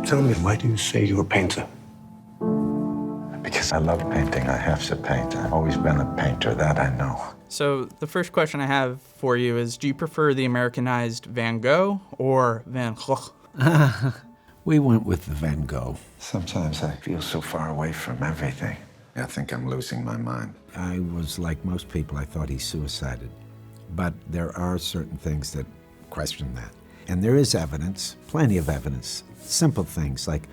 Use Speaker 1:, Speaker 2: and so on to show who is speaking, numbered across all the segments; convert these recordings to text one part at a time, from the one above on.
Speaker 1: Tell me, why do you say you're a painter?
Speaker 2: Because I love painting. I have to paint. I've always been a painter, that I know.
Speaker 3: So the first question I have for you is, do you prefer the Americanized Van Gogh or Van Gogh?
Speaker 4: We went with the Van Gogh.
Speaker 2: Sometimes I feel so far away from everything. I think I'm losing my mind.
Speaker 4: I was like most people, I thought he suicided. But there are certain things that question that. And there is evidence, plenty of evidence, simple things like,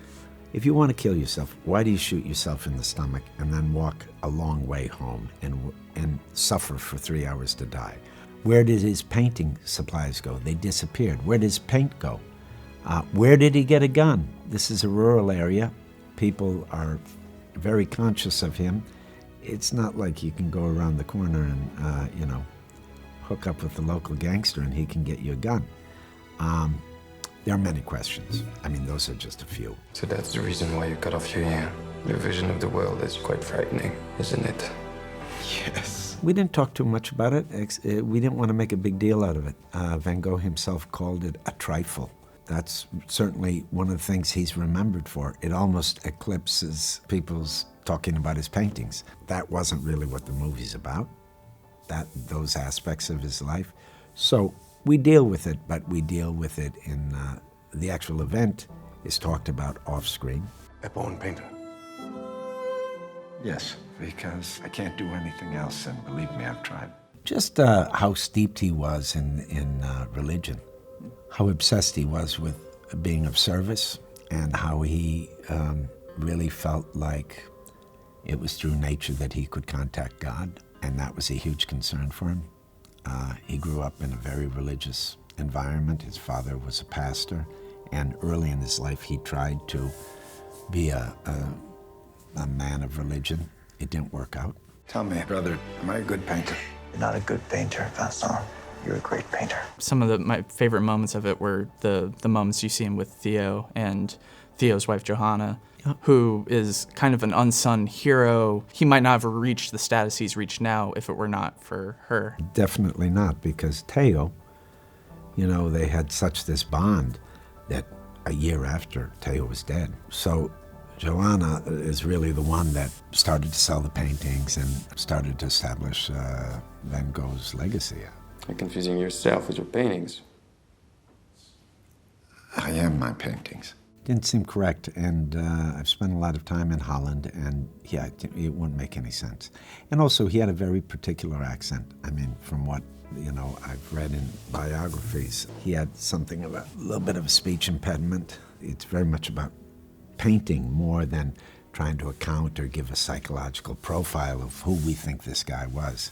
Speaker 4: if you want to kill yourself, why do you shoot yourself in the stomach and then walk a long way home and suffer for 3 hours to die? Where did his painting supplies go? They disappeared. Where does paint go? Where did he get a gun? This is a rural area. People are very conscious of him. It's not like you can go around the corner and, hook up with the local gangster and he can get you a gun. There are many questions. I mean, those are just a few.
Speaker 5: So that's the reason why you cut off your ear. Your vision of the world is quite frightening, isn't it?
Speaker 2: Yes.
Speaker 4: We didn't talk too much about it. We didn't want to make a big deal out of it. Van Gogh himself called it a trifle. That's certainly one of the things he's remembered for. It almost eclipses people's talking about his paintings. That wasn't really what the movie's about, those aspects of his life. So we deal with it, but we deal with it in the actual event is talked about off-screen.
Speaker 1: A born painter.
Speaker 2: Yes, because I can't do anything else, and believe me, I've tried.
Speaker 4: Just how steeped he was in religion, how obsessed he was with being of service, and how he really felt like it was through nature that he could contact God, and that was a huge concern for him. He grew up in a very religious environment. His father was a pastor, and early in his life he tried to be a man of religion. It didn't work out.
Speaker 2: Tell me, brother, am I a good painter?
Speaker 6: You're not a good painter, Vincent. You're a great painter.
Speaker 3: Some of my favorite moments of it were the moments you see him with Theo and Theo's wife, Johanna, who is kind of an unsung hero. He might not have reached the status he's reached now if it were not for her.
Speaker 4: Definitely not, because THEO, they had such this bond that a year after THEO was dead. So Johanna is really the one that started to sell the paintings and started to establish Van Gogh's legacy.
Speaker 5: You're confusing yourself with your paintings.
Speaker 2: I am my paintings.
Speaker 4: Didn't seem correct, and I've spent a lot of time in Holland, and yeah, it wouldn't make any sense. And also, he had a very particular accent. I mean, from what I've read in biographies, he had something of a little bit of a speech impediment. It's very much about painting more than trying to account or give a psychological profile of who we think this guy was.